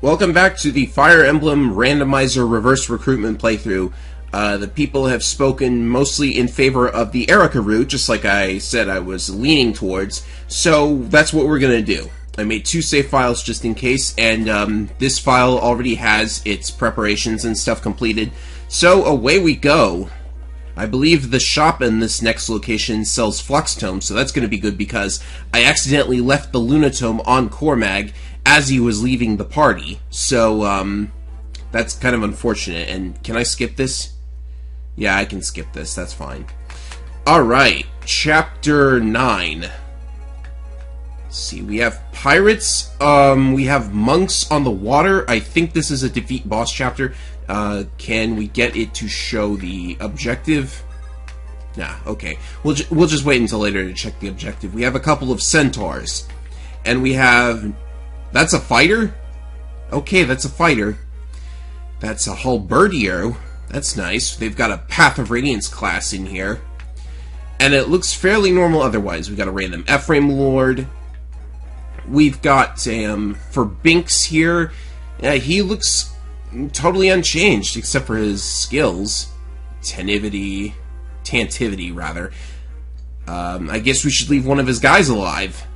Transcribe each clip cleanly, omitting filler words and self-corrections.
Welcome back to the Fire Emblem Randomizer reverse recruitment playthrough. The people have spoken mostly in favor of the Erica route, just like I said I was leaning towards, so that's what we're going to do. I made 2 save files just in case, and this file already has its preparations and stuff completed, so away we go. I believe the shop in this next location sells Flux Tomes, so that's going to be good because I accidentally left the Lunatome on Cormag as he was leaving the party, so that's kind of unfortunate. And can I skip this? Yeah, I can skip this, that's fine. Alright, Chapter 9. Let's see, we have pirates, we have monks on the water. I think this is a defeat boss chapter. Can we get it to show the objective? Nah, okay. We'll just wait until later to check the objective. We have a couple of centaurs. And we have... That's a fighter? Okay, that's a fighter. That's a halberdier. That's nice. They've got a Path of Radiance class in here. And it looks fairly normal otherwise. We've got a random Ephraim Lord. We've got, for Binks here, he looks totally unchanged, except for his skills. Tantivity, rather. I guess we should leave one of his guys alive.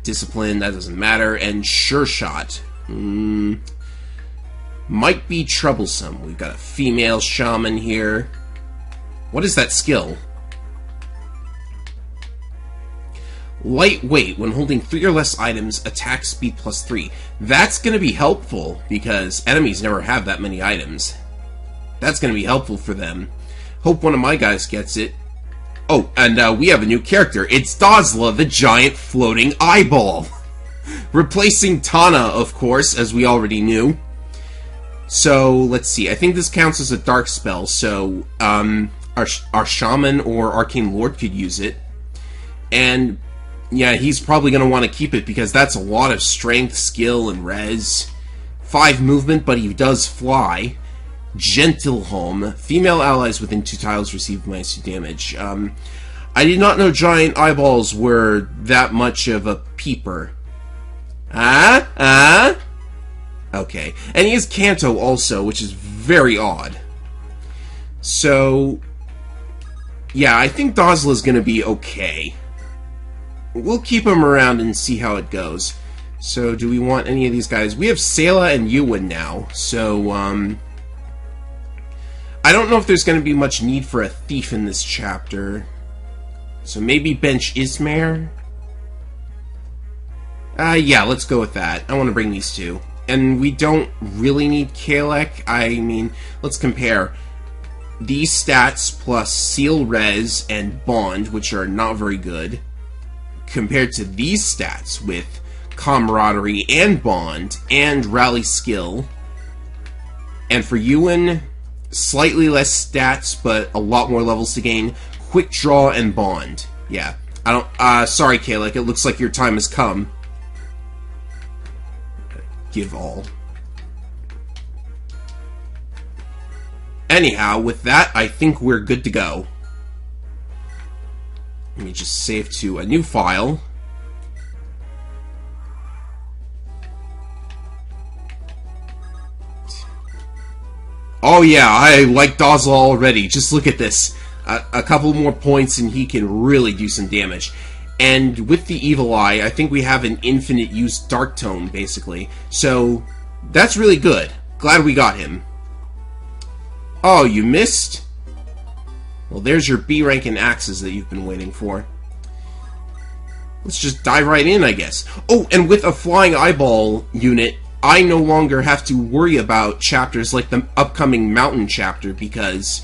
Discipline, that doesn't matter. And Sure Shot. Might be troublesome. We've got a female shaman here. What is that skill? Lightweight. When holding 3 or less items, attack speed +3. That's going to be helpful, because enemies never have that many items. That's going to be helpful for them. Hope one of my guys gets it. Oh, and we have a new character. It's Dozla, the giant floating eyeball. Replacing Tana, of course, as we already knew. So, let's see. I think this counts as a dark spell, so our shaman or arcane lord could use it. And, yeah, he's probably going to want to keep it, because that's a lot of strength, skill, and res. 5 movement, but he does fly. Gentle Home. Female allies within 2 tiles receive -2 damage. I did not know giant eyeballs were that much of a peeper. Okay. And he has Kanto also, which is very odd. So, yeah, I think Dozla's gonna be okay. We'll keep him around and see how it goes. So, do we want any of these guys? We have Selah and Ewan now, so, I don't know if there's going to be much need for a thief in this chapter. So maybe bench Ismare? Yeah, let's go with that. I want to bring these 2. And we don't really need Kalek. I mean, let's compare these stats plus Seal Res and Bond, which are not very good, compared to these stats with Camaraderie and Bond and Rally Skill. And for Ewan, slightly less stats, but a lot more levels to gain. Quick Draw and Bond. Yeah. I don't... sorry, Kalek. It looks like your time has come. Give all. Anyhow, with that, I think we're good to go. Let me just save to a new file. Oh yeah, I like Dozla already. Just look at this. A couple more points and he can really do some damage. And with the Evil Eye, I think we have an infinite use Dark Tome, basically. So, that's really good. Glad we got him. Oh, you missed? Well, there's your B rank and axes that you've been waiting for. Let's just dive right in, I guess. Oh, and with a Flying Eyeball unit, I no longer have to worry about chapters like the upcoming Mountain chapter because,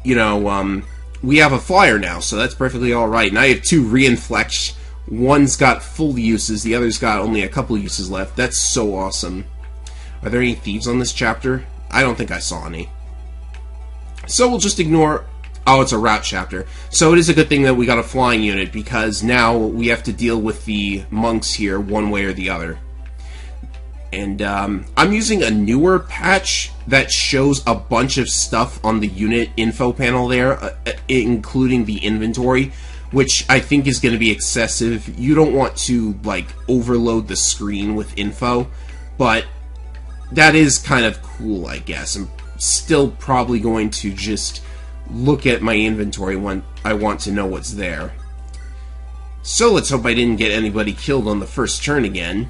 you know, we have a flyer now, so that's perfectly alright. And I have 2 Reinflex. One's got full uses, the other's got only a couple uses left. That's so awesome. Are there any thieves on this chapter? I don't think I saw any. So we'll just ignore... Oh, it's a route chapter. So it is a good thing that we got a flying unit, because now we have to deal with the monks here one way or the other. And I'm using a newer patch that shows a bunch of stuff on the unit info panel there, including the inventory, which I think is going to be excessive. You don't want to, like, overload the screen with info, but that is kind of cool, I guess. I'm still probably going to just look at my inventory when I want to know what's there. So let's hope I didn't get anybody killed on the first turn again.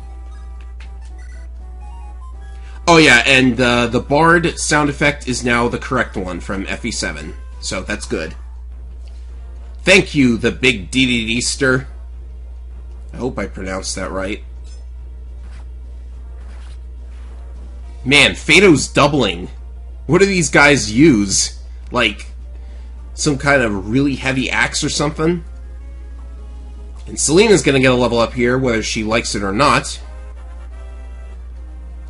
Oh yeah, and the Bard sound effect is now the correct one from FE7, so that's good. Thank you, the big DDD-ster. I hope I pronounced that right. Man, Fado's doubling. What do these guys use? Like, some kind of really heavy axe or something? And Selena's gonna get a level up here, whether she likes it or not.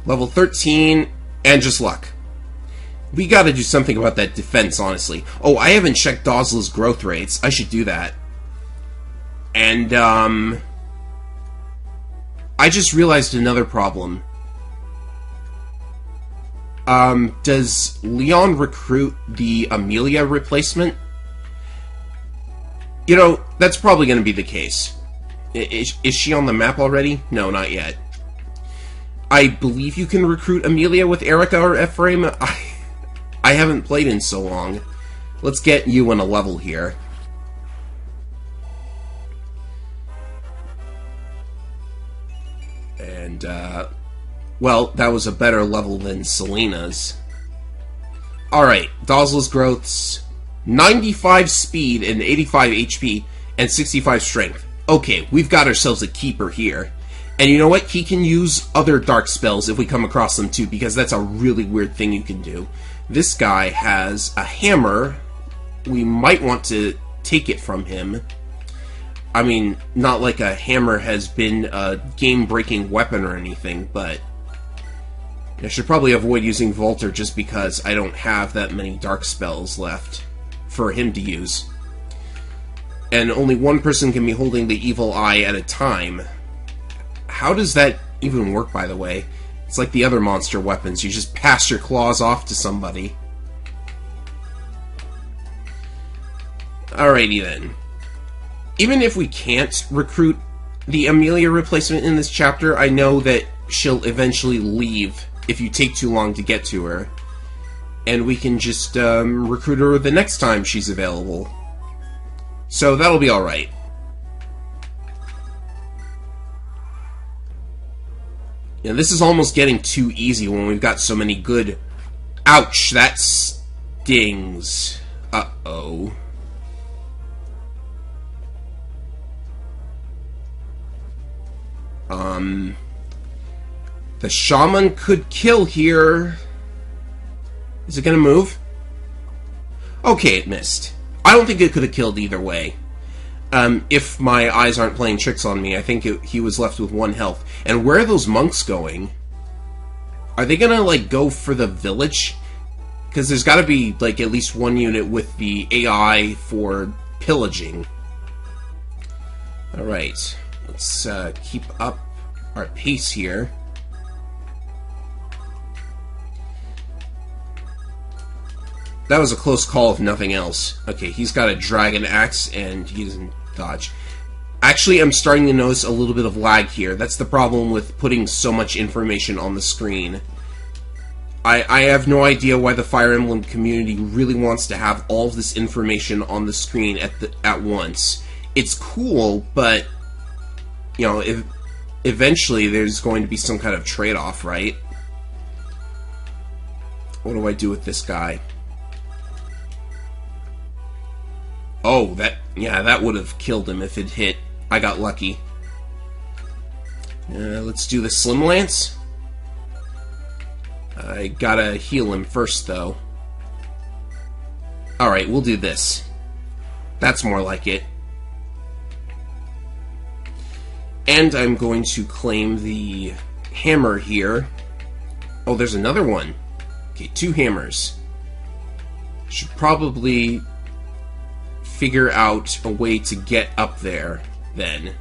Level 13, and just luck. We gotta do something about that defense, honestly. Oh, I haven't checked Dozla's growth rates. I should do that. And, I just realized another problem. Does Leon recruit the Amelia replacement? You know, that's probably gonna be the case. Is she on the map already? No, not yet. I believe you can recruit Amelia with Erica or Ephraim. I haven't played in so long. Let's get you on a level here. And, well, that was a better level than Selena's. Alright, Dozla's growths, 95 speed and 85 HP and 65 strength. Okay, we've got ourselves a keeper here. And you know what? He can use other dark spells if we come across them too, because that's a really weird thing you can do. This guy has a hammer. We might want to take it from him. I mean, not like a hammer has been a game-breaking weapon or anything, but I should probably avoid using Volter just because I don't have that many dark spells left for him to use. And only one person can be holding the evil eye at a time. How does that even work, by the way? It's like the other monster weapons. You just pass your claws off to somebody. Alrighty then. Even if we can't recruit the Amelia replacement in this chapter, I know that she'll eventually leave if you take too long to get to her. And we can just recruit her the next time she's available. So that'll be alright. Yeah, this is almost getting too easy when we've got so many good... Ouch, that stings. Uh-oh. The shaman could kill here. Is it gonna move? Okay, it missed. I don't think it could have killed either way. If my eyes aren't playing tricks on me, I think he was left with 1 health. And where are those monks going? Are they gonna, like, go for the village? Because there's gotta be, like, at least 1 unit with the AI for pillaging. Alright. Let's, keep up our pace here. That was a close call if nothing else. Okay, he's got a dragon axe, and he doesn't dodge. Actually, I'm starting to notice a little bit of lag here. That's the problem with putting so much information on the screen. I have no idea why the Fire Emblem community really wants to have all of this information on the screen at once. It's cool, but, you know, eventually there's going to be some kind of trade-off, right? What do I do with this guy? Oh, that would have killed him if it hit. I got lucky. Let's do the Slim Lance. I gotta heal him first, though. Alright, we'll do this. That's more like it. And I'm going to claim the hammer here. Oh, there's another one. Okay, 2 hammers. Should probably figure out a way to get up there, then.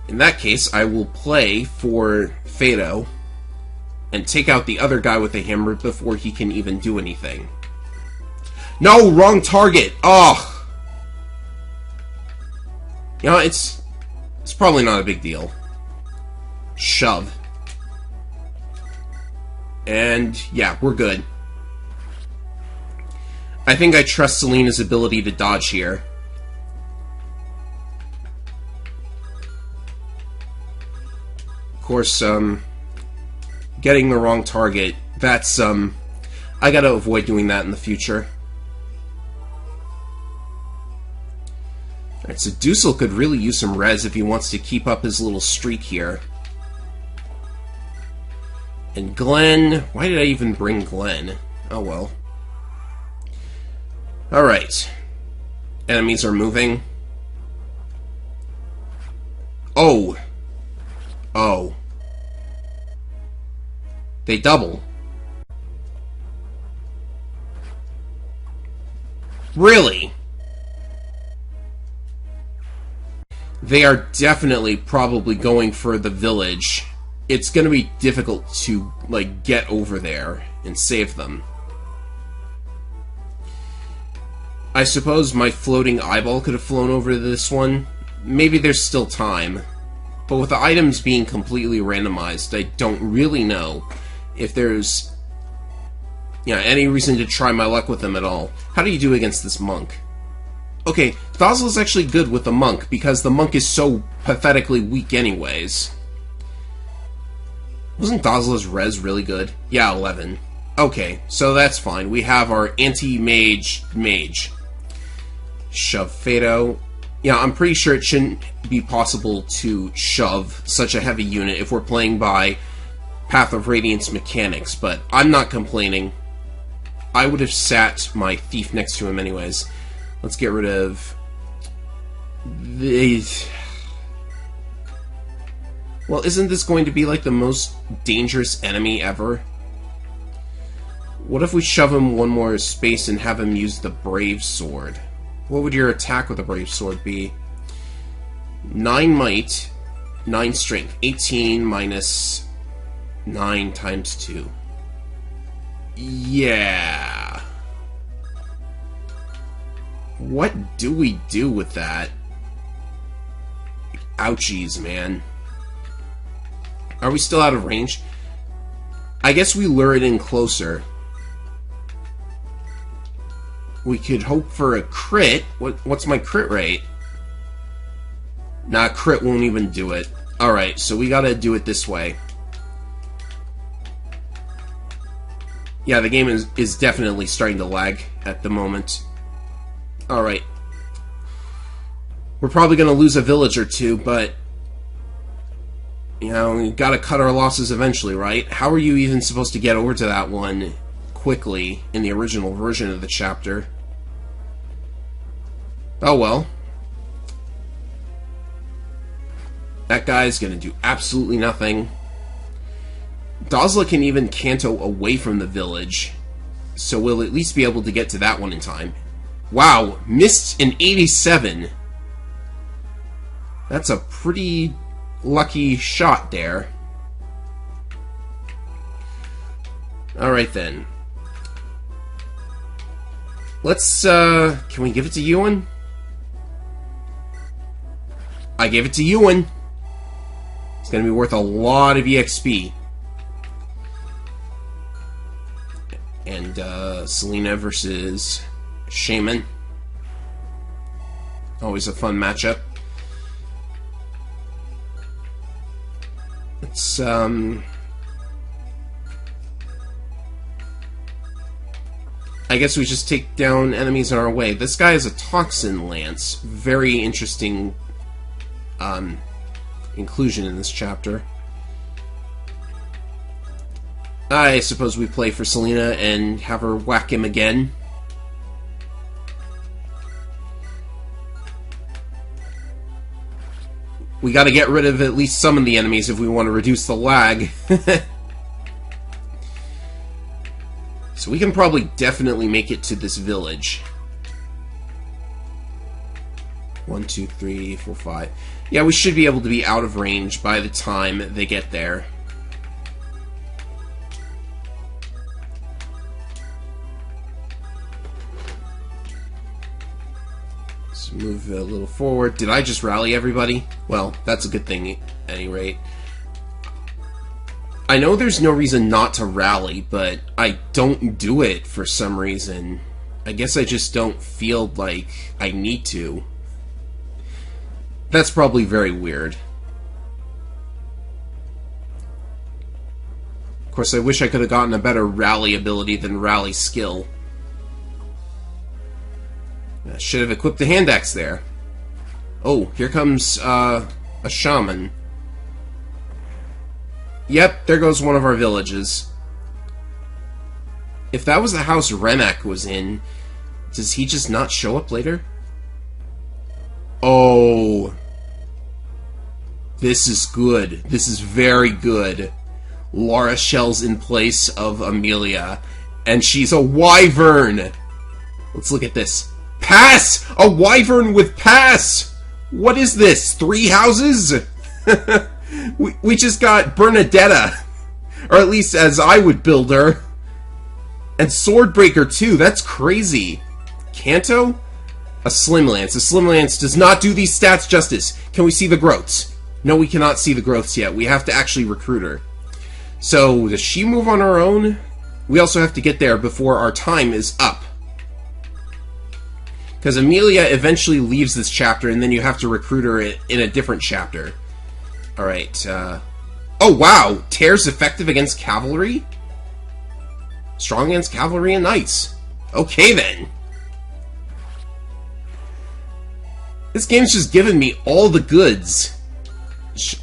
In that case, I will play for Fado and take out the other guy with the hammer before he can even do anything. No, wrong target! Oh! You know, it's probably not a big deal. Shove. And, yeah, we're good. I think I trust Selena's ability to dodge here. Of course, getting the wrong target, that's, I gotta avoid doing that in the future. Alright, so Dusel could really use some res if he wants to keep up his little streak here. And Glenn... Why did I even bring Glenn? Oh well. Alright. Enemies are moving. Oh! Oh. They double. Really? They are definitely probably going for the village. It's going to be difficult to, like, get over there and save them. I suppose my floating eyeball could have flown over to this one. Maybe there's still time. But with the items being completely randomized, I don't really know if there's any reason to try my luck with them at all. How do you do against this monk? Okay, Thosel is actually good with the monk, because the monk is so pathetically weak anyways. Wasn't Thossel's res really good? Yeah, 11. Okay, so that's fine. We have our anti-mage mage. Shove Fado. Yeah, I'm pretty sure it shouldn't be possible to shove such a heavy unit if we're playing by Path of Radiance mechanics, but I'm not complaining. I would have sat my thief next to him anyways. Let's get rid of these. Well, isn't this going to be like the most dangerous enemy ever? What if we shove him one more space and have him use the Brave Sword? What would your attack with the Brave Sword be? 9 might, 9 strength, 18 minus 9 times 2. Yeah. What do we do with that? Ouchies, man. Are we still out of range? I guess we lure it in closer. We could hope for a crit. What's my crit rate? Nah, crit won't even do it. Alright, so we gotta do it this way. Yeah, the game is definitely starting to lag at the moment. Alright. We're probably gonna lose a village or two, but you know, we gotta cut our losses eventually, right? How are you even supposed to get over to that one quickly in the original version of the chapter? Oh well. That guy's gonna do absolutely nothing. Dosla can even canto away from the village, so we'll at least be able to get to that one in time. Wow, missed an 87. That's a pretty lucky shot there. Alright then. Let's, can we give it to Ewan? I gave it to Ewan. It's gonna be worth a lot of EXP. And, Selena versus Shaman. Always a fun matchup. Let's, I guess we just take down enemies in our way. This guy is a Toxin Lance. Very interesting, inclusion in this chapter. I suppose we play for Selena and have her whack him again. We gotta get rid of at least some of the enemies if we want to reduce the lag. So we can probably definitely make it to this village. 1, 2, 3, 4, 5. Yeah, we should be able to be out of range by the time they get there. move a little forward. Did I just rally everybody? Well, that's a good thing at any rate. I know there's no reason not to rally, but I don't do it for some reason. I guess I just don't feel like I need to. That's probably very weird. Of course, I wish I could have gotten a better rally ability than rally skill. I should have equipped the hand axe there. Oh, here comes a shaman. Yep, there goes one of our villages. If that was the house Remek was in, does he just not show up later? Oh. This is good. This is very good. Laura Shell's in place of Amelia, and she's a wyvern! Let's look at this. Pass! A wyvern with pass! What is this? 3 houses? we just got Bernadetta. Or at least as I would build her. And Swordbreaker too, that's crazy. Kanto? A Slim Lance. A Slim Lance does not do these stats justice. Can we see the growths? No, we cannot see the growths yet. We have to actually recruit her. So, does she move on her own? We also have to get there before our time is up. Because Amelia eventually leaves this chapter, and then you have to recruit her in a different chapter. Alright, oh wow! Tear's effective against cavalry? Strong against cavalry and knights. Okay then. This game's just giving me all the goods.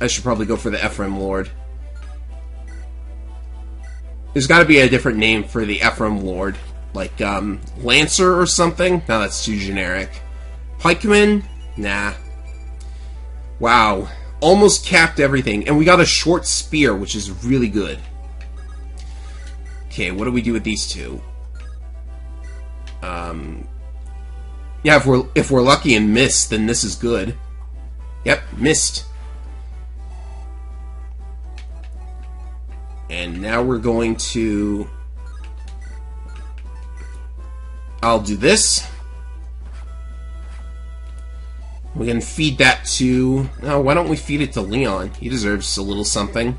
I should probably go for the Ephraim Lord. There's gotta be a different name for the Ephraim Lord. Like, Lancer or something? No, that's too generic. Pikeman? Nah. Wow. Almost capped everything. And we got a short spear, which is really good. Okay, what do we do with these two? Yeah, if we're lucky and miss, then this is good. Yep, missed. And now we're going to... I'll do this. We can feed that to... Oh, why don't we feed it to Leon? He deserves a little something.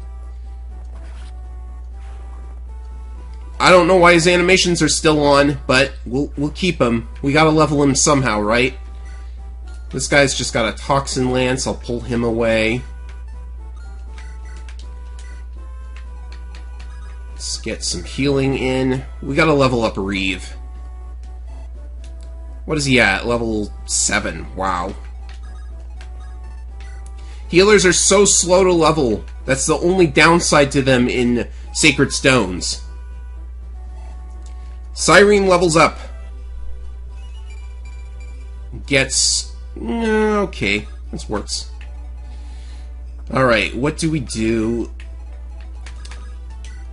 I don't know why his animations are still on, but we'll keep him. We gotta level him somehow, right? This guy's just got a Toxin Lance. I'll pull him away. Let's get some healing in. We gotta level up Reeve. What is he at? Level 7. Wow. Healers are so slow to level. That's the only downside to them in Sacred Stones. Cyrene levels up. Gets... okay, this works. Alright, what do we do?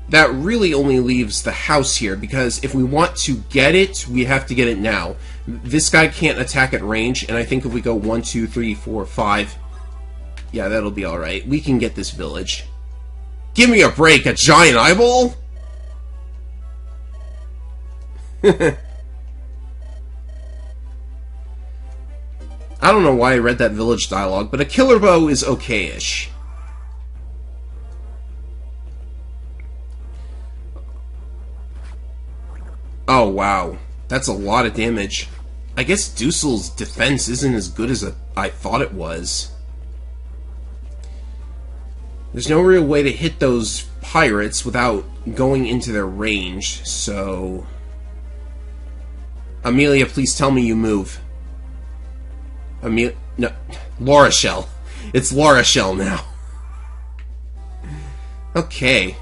That really only leaves the house here, because if we want to get it, we have to get it now. This guy can't attack at range, and I think if we go 1, 2, 3, 4, 5... yeah, that'll be alright. We can get this village. Give me a break, a giant eyeball? I don't know why I read that village dialogue, but a killer bow is okay-ish. Oh, wow. That's a lot of damage. I guess Dussel's defense isn't as good as I thought it was. There's no real way to hit those pirates without going into their range, so... Amelia, please tell me you move. No, Laura Shell. It's Laura Shell now. Okay.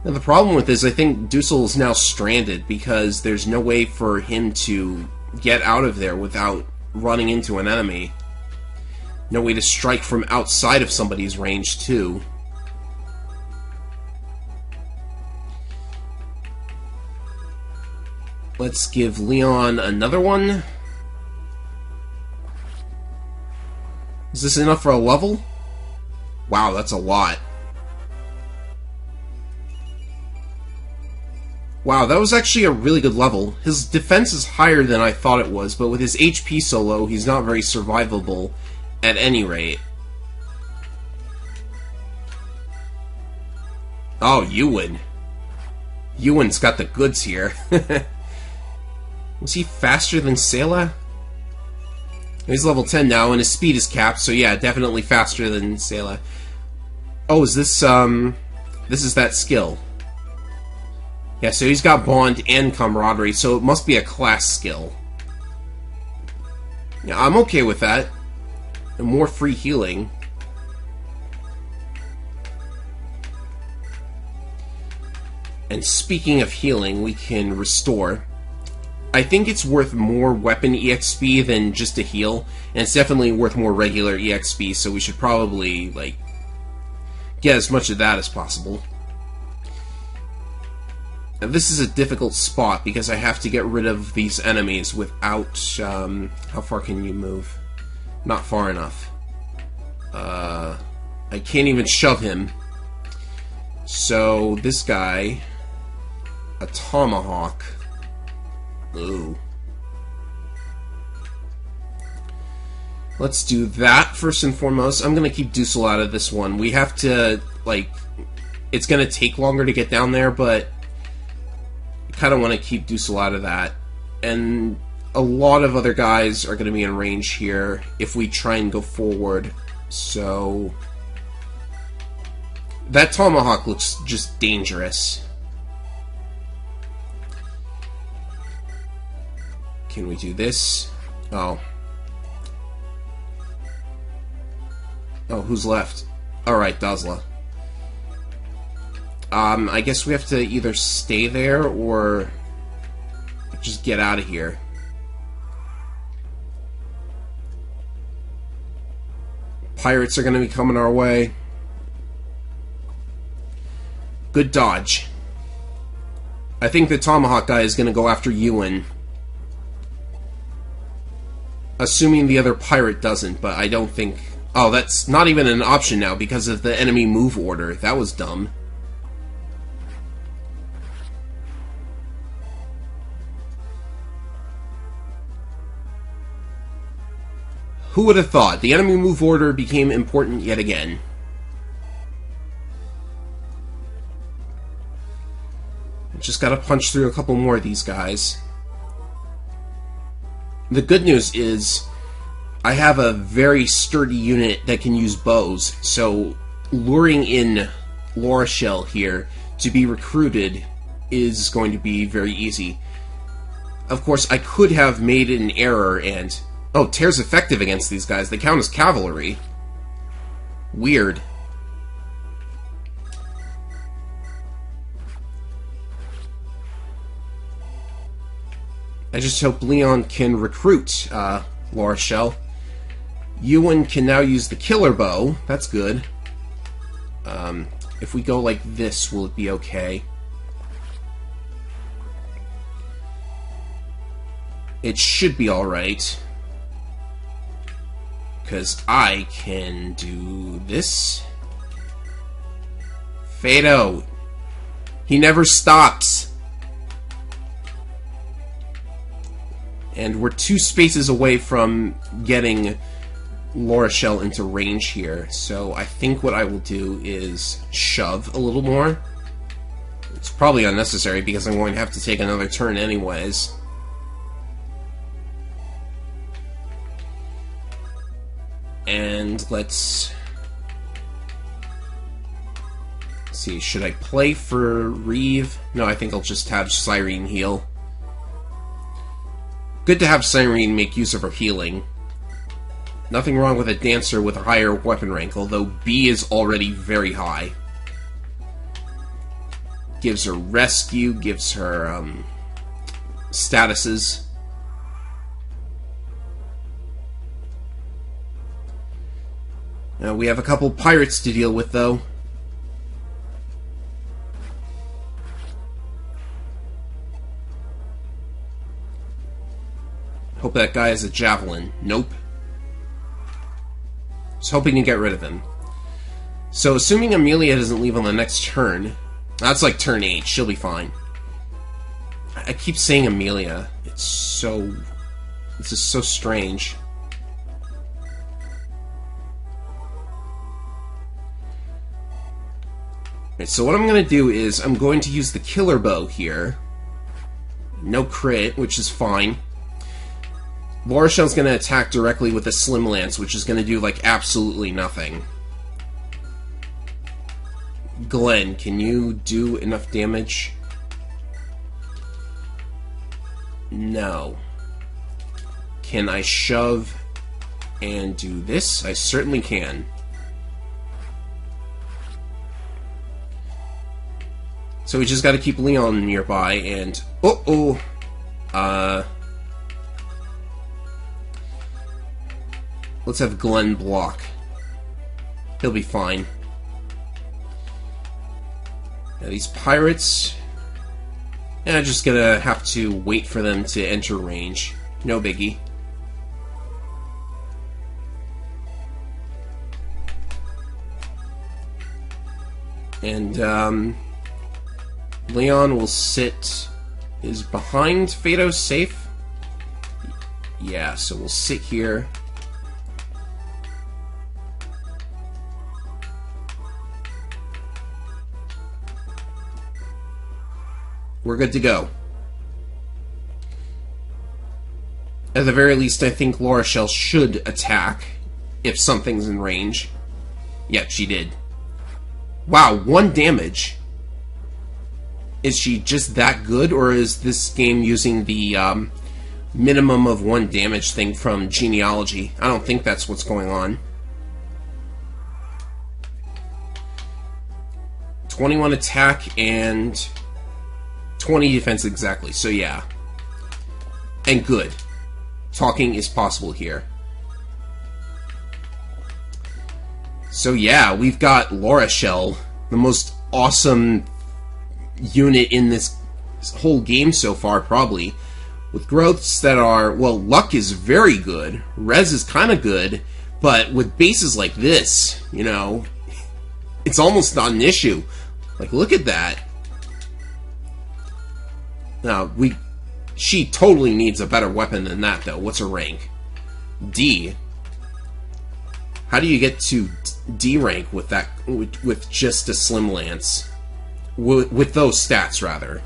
Now the problem with this, I think Dussel is now stranded because there's no way for him to get out of there without running into an enemy. No way to strike from outside of somebody's range, too. Let's give Leon another one. Is this enough for a level? Wow, that's a lot. Wow, that was actually a really good level. His defense is higher than I thought it was, but with his HP so low, he's not very survivable at any rate. Oh, Ewan. Ewan's got the goods here. Was he faster than Sayla? He's level 10 now, and his speed is capped, so yeah, definitely faster than Sayla. Oh, is this, this is that skill. Yeah, so he's got Bond and Camaraderie, so it must be a class skill. Yeah, I'm okay with that. And more free healing. And speaking of healing, we can restore. I think it's worth more weapon EXP than just a heal, and it's definitely worth more regular EXP, so we should probably, like, get as much of that as possible. Now, this is a difficult spot because I have to get rid of these enemies without, how far can you move? Not far enough. I can't even shove him. So, this guy, a tomahawk. Ooh. Let's do that first and foremost. I'm gonna keep Dussel out of this one. We have to, like, it's gonna take longer to get down there, but I kinda wanna keep Dussel out of that. And a lot of other guys are gonna be in range here if we try and go forward. So that tomahawk looks just dangerous. Can we do this? Oh. Oh, who's left? Alright, Dazla. I guess we have to either stay there or just get out of here. Pirates are going to be coming our way. Good dodge. I think the tomahawk guy is going to go after Ewan. Assuming the other pirate doesn't, but I don't think... Oh, that's not even an option now because of the enemy move order. That was dumb. Who would have thought? The enemy move order became important yet again. Just gotta punch through a couple more of these guys. The good news is, I have a very sturdy unit that can use bows, so luring in Laura Shell here to be recruited is going to be very easy. Of course, I could have made an error and... Oh, Tear's effective against these guys. They count as cavalry. Weird. I just hope Leon can recruit Laura Shell. Ewan can now use the killer bow. That's good. If we go like this, will it be okay? It should be alright. Because I can do this. Fado. He never stops. And we're 2 spaces away from getting Laura Shell into range here. So I think what I will do is shove a little more. It's probably unnecessary because I'm going to have to take another turn anyways. And let's see, should I play for Reeve? No, I think I'll just have Cyrene heal. Good to have Cyrene make use of her healing. Nothing wrong with a dancer with a higher weapon rank, although B is already very high. Gives her rescue, gives her statuses. Now we have a couple pirates to deal with, though. Hope that guy has a javelin. Nope. Just hoping to get rid of him. So, assuming Amelia doesn't leave on the next turn... That's like turn 8. She'll be fine. I keep saying Amelia. It's so... This is so strange. Right, so what I'm going to do is I'm going to use the killer bow here. No crit, which is fine. Laurachel's going to attack directly with a slim lance, which is going to do, like, absolutely nothing. Glenn, can you do enough damage? No. Can I shove and do this? I certainly can. So we just gotta keep Leon nearby and... let's have Glenn block. He'll be fine. Now these pirates... I'm just gonna have to wait for them to enter range. No biggie. And, Leon will sit... Is behind Fado safe? Yeah, so we'll sit here. We're good to go. At the very least, I think Laurachel should attack if something's in range. Yep, she did. Wow, 1 damage. Is she just that good, or is this game using the minimum of 1 damage thing from Genealogy? I don't think that's what's going on. 21 attack and 20 defense exactly, so yeah. And good. Talking is possible here. So yeah, we've got Laurachel, the most awesome unit in this whole game so far, probably. With growths that are, well, luck is very good, res is kind of good, but with bases like this, you know, it's almost not an issue. Like, look at that. Now, she totally needs a better weapon than that, though. What's her rank? D. How do you get to D rank with that, with just a slim lance? With those stats, rather.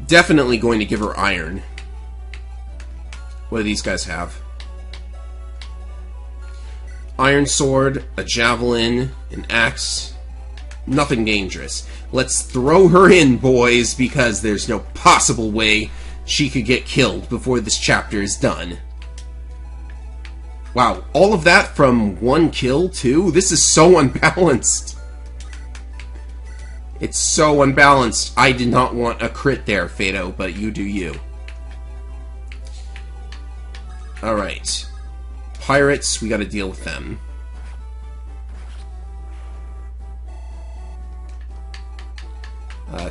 Definitely going to give her iron. What do these guys have? Iron sword, a javelin, an axe. Nothing dangerous. Let's throw her in, boys, because there's no possible way she could get killed before this chapter is done. Wow, all of that from 1 kill, too? This is so unbalanced. It's so unbalanced. I did not want a crit there, Fado, but you do you. Alright. Pirates, we gotta deal with them.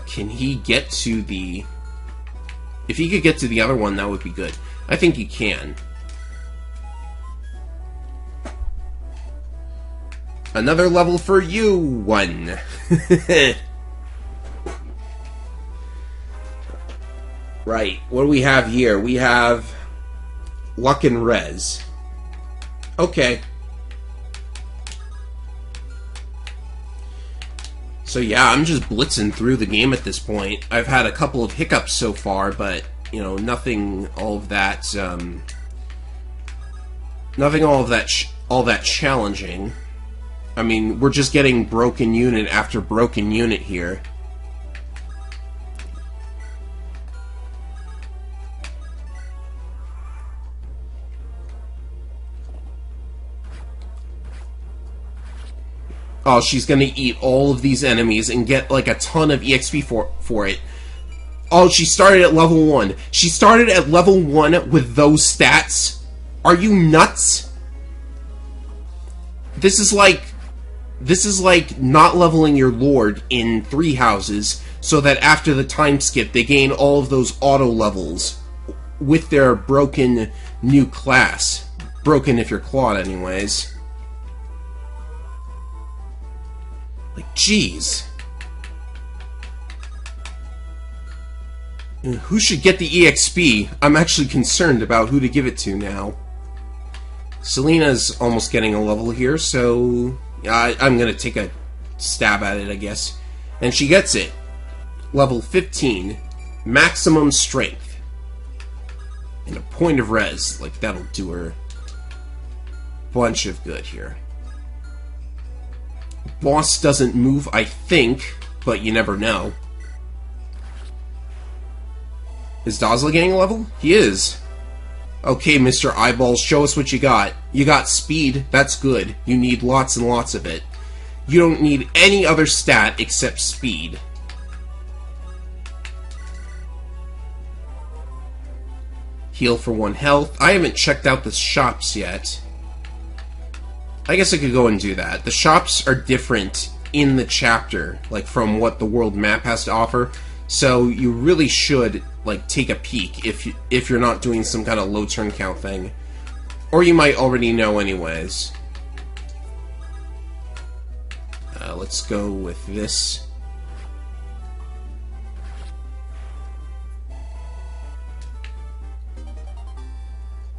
Can he get to the... If he could get to the other one, that would be good. I think he can. Another level for you, 1. Right, what do we have here? We have luck and res. Okay. So yeah, I'm just blitzing through the game at this point. I've had a couple of hiccups so far, but, you know, nothing all of that challenging. I mean, we're just getting broken unit after broken unit here. Oh, she's gonna eat all of these enemies and get, like, a ton of EXP for it. Oh, she started at level 1. She started at level 1 with those stats? Are you nuts? This is like not leveling your lord in 3 houses so that after the time skip they gain all of those auto levels with their broken new class. Broken if you're Claude, anyways. Like, jeez. Who should get the EXP? I'm actually concerned about who to give it to now. Selena's almost getting a level here, so I'm gonna take a stab at it, I guess. And she gets it. Level 15. Maximum strength. And a point of res. Like, that'll do her a bunch of good here. Boss doesn't move, I think, but you never know. Is Dazla getting a level? He is. Okay, Mr. Eyeballs, show us what you got. You got speed. That's good. You need lots and lots of it. You don't need any other stat except speed. Heal for 1 health. I haven't checked out the shops yet. I guess I could go and do that. The shops are different in the chapter, like from what the world map has to offer. So you really should like take a peek if you're not doing some kind of low turn count thing, or you might already know anyways. Let's go with this.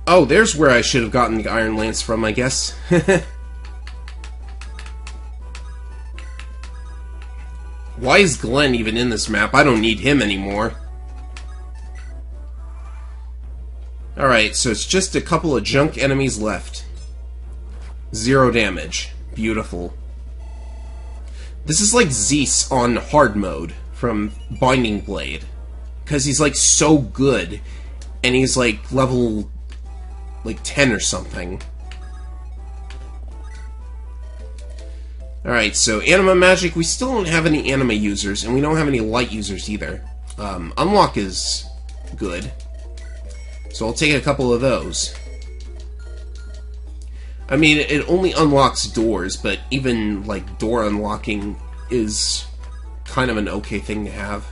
Oh, there's where I should have gotten the Iron Lance from, I guess. Why is Glenn even in this map? I don't need him anymore. Alright, so it's just a couple of junk enemies left. 0 damage. Beautiful. This is like Zeus on hard mode from Binding Blade. Because he's like so good. And he's like level like 10 or something. Alright, so Anima Magic, we still don't have any Anima users, and we don't have any Light users either. Unlock is good. So I'll take a couple of those. I mean, it only unlocks doors, but even, like, door unlocking is kind of an okay thing to have.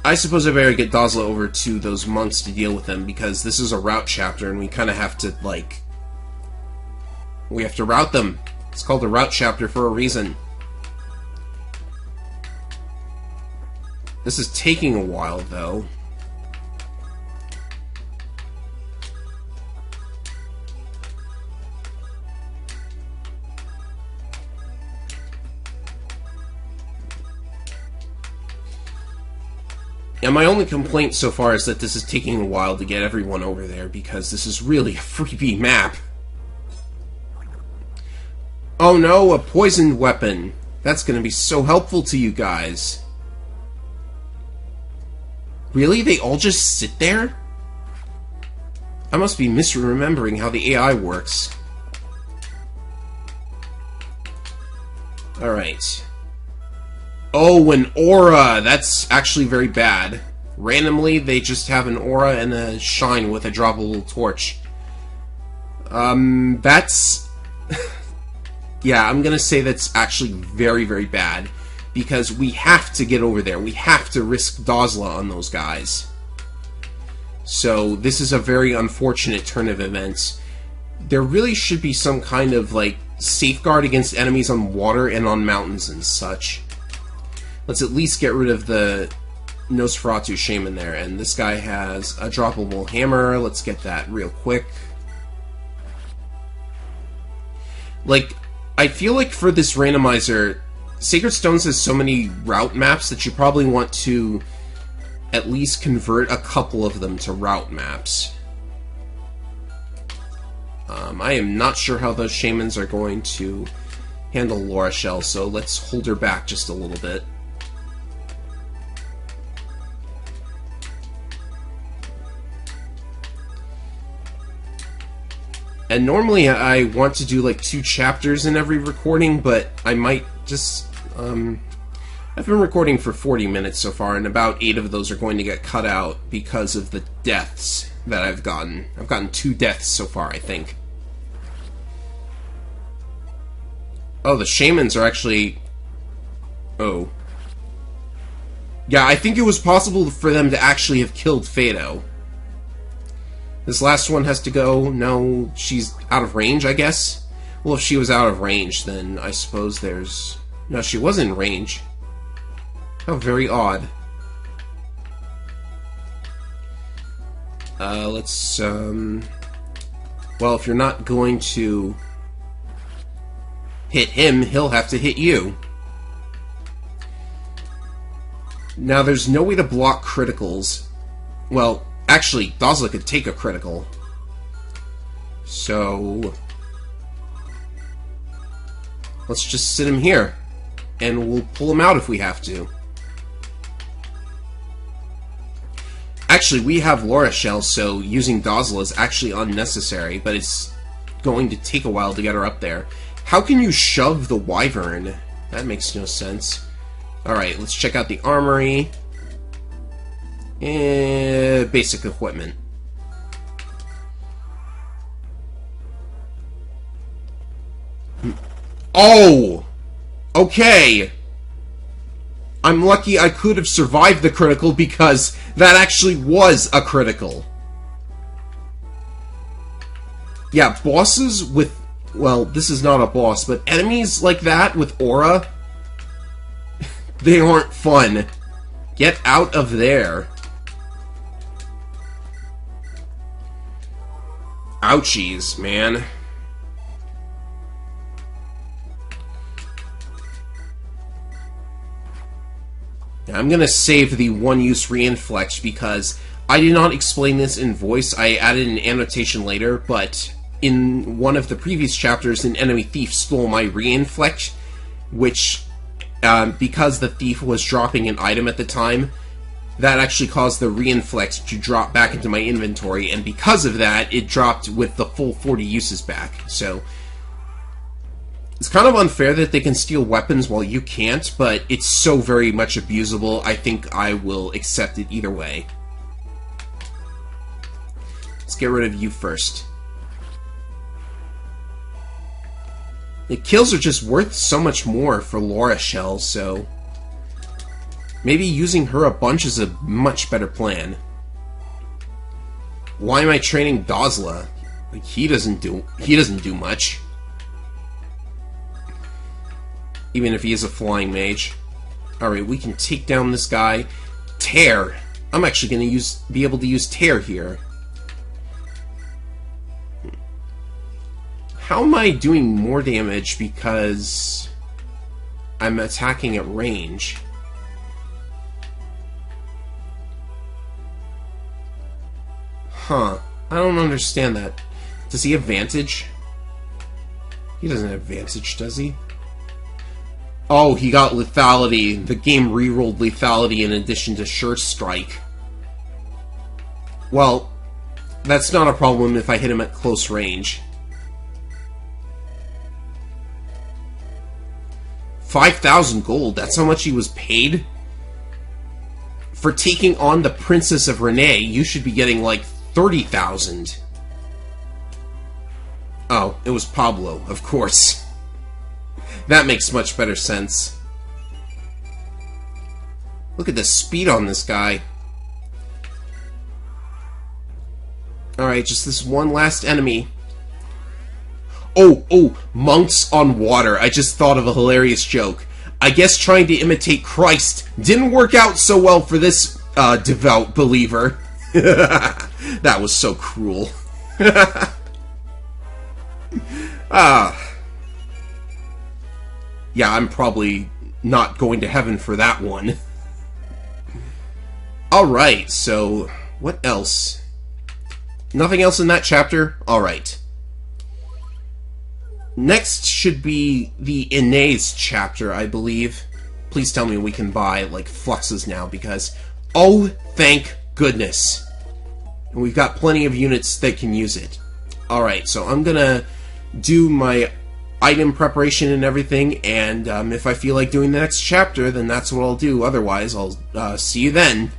I suppose I better get Dazla over to those monks to deal with them, because this is a route chapter, and we kind of have to, like... we have to route them. It's called a route chapter for a reason. This is taking a while, though. And my only complaint so far is that this is taking a while to get everyone over there, because this is really a freebie map. Oh no, a poisoned weapon. That's gonna be so helpful to you guys. Really? They all just sit there? I must be misremembering how the AI works. Alright. Oh, an aura! That's actually very bad. Randomly, they just have an aura and a shine with a droppable torch. That's... yeah, I'm gonna say that's actually very, very bad. Because we have to get over there. We have to risk Dazla on those guys. So, this is a very unfortunate turn of events. There really should be some kind of, like, safeguard against enemies on water and on mountains and such. Let's at least get rid of the Nosferatu Shaman there. And this guy has a droppable hammer. Let's get that real quick. Like, I feel like for this randomizer, Sacred Stones has so many route maps that you probably want to at least convert a couple of them to route maps. I am not sure how those shamans are going to handle Laura Shell, so let's hold her back just a little bit. And normally I want to do like 2 chapters in every recording, but I might just... I've been recording for 40 minutes so far, and about 8 of those are going to get cut out because of the deaths that I've gotten. I've gotten 2 deaths so far, I think. Oh, the shamans are actually... oh. Yeah, I think it was possible for them to actually have killed Fado. This last one has to go. No, she's out of range, I guess? Well, if she was out of range, then I suppose there's... no, she was in range. How very odd. Let's, well, if you're not going to hit him, he'll have to hit you. Now, there's no way to block criticals. Well, actually, Dazla could take a critical. So, let's just sit him here, and we'll pull him out if we have to. Actually, we have Laura Shell, so using Dazla is actually unnecessary, but it's going to take a while to get her up there. How can you shove the Wyvern? That makes no sense. Alright, let's check out the armory. Basic equipment. Oh! Okay! I'm lucky I could have survived the critical because that actually was a critical. Yeah, bosses with... Well, this is not a boss, but enemies like that with aura... they aren't fun. Get out of there. Ouchies, man. I'm gonna save the one-use reinflect because I did not explain this in voice. I added an annotation later, but in one of the previous chapters, an enemy thief stole my reinflect, which, because the thief was dropping an item at the time, that actually caused the reinflect to drop back into my inventory, and because of that, it dropped with the full 40 uses back. So, it's kind of unfair that they can steal weapons while you can't, but it's so very much abusable, I think I will accept it either way. Let's get rid of you first. The kills are just worth so much more for Laura Shell, so... maybe using her a bunch is a much better plan. Why am I training Dazla? Like, he doesn't do much. Even if he is a flying mage. Alright, we can take down this guy. Tear! I'm actually going to be able to use Tear here. How am I doing more damage because I'm attacking at range? Huh. I don't understand that. Does he have Vantage? He doesn't have Vantage, does he? Oh, he got Lethality. The game rerolled Lethality in addition to Sure Strike. Well, that's not a problem if I hit him at close range. 5,000 gold, that's how much he was paid? For taking on the Princess of Renee, you should be getting like 30,000. Oh, it was Pablo, of course. That makes much better sense. Look at the speed on this guy. Alright, just this one last enemy. Oh, monks on water. I just thought of a hilarious joke. I guess trying to imitate Christ didn't work out so well for this devout believer. That was so cruel. Yeah, I'm probably not going to heaven for that one. Alright, so what else? Nothing else in that chapter? Alright. Next should be the Inez chapter, I believe. Please tell me we can buy, like, fluxes now, because... oh, thank goodness. And we've got plenty of units that can use it. Alright, so I'm gonna do my item preparation and everything, and if I feel like doing the next chapter, then that's what I'll do. Otherwise, I'll see you then.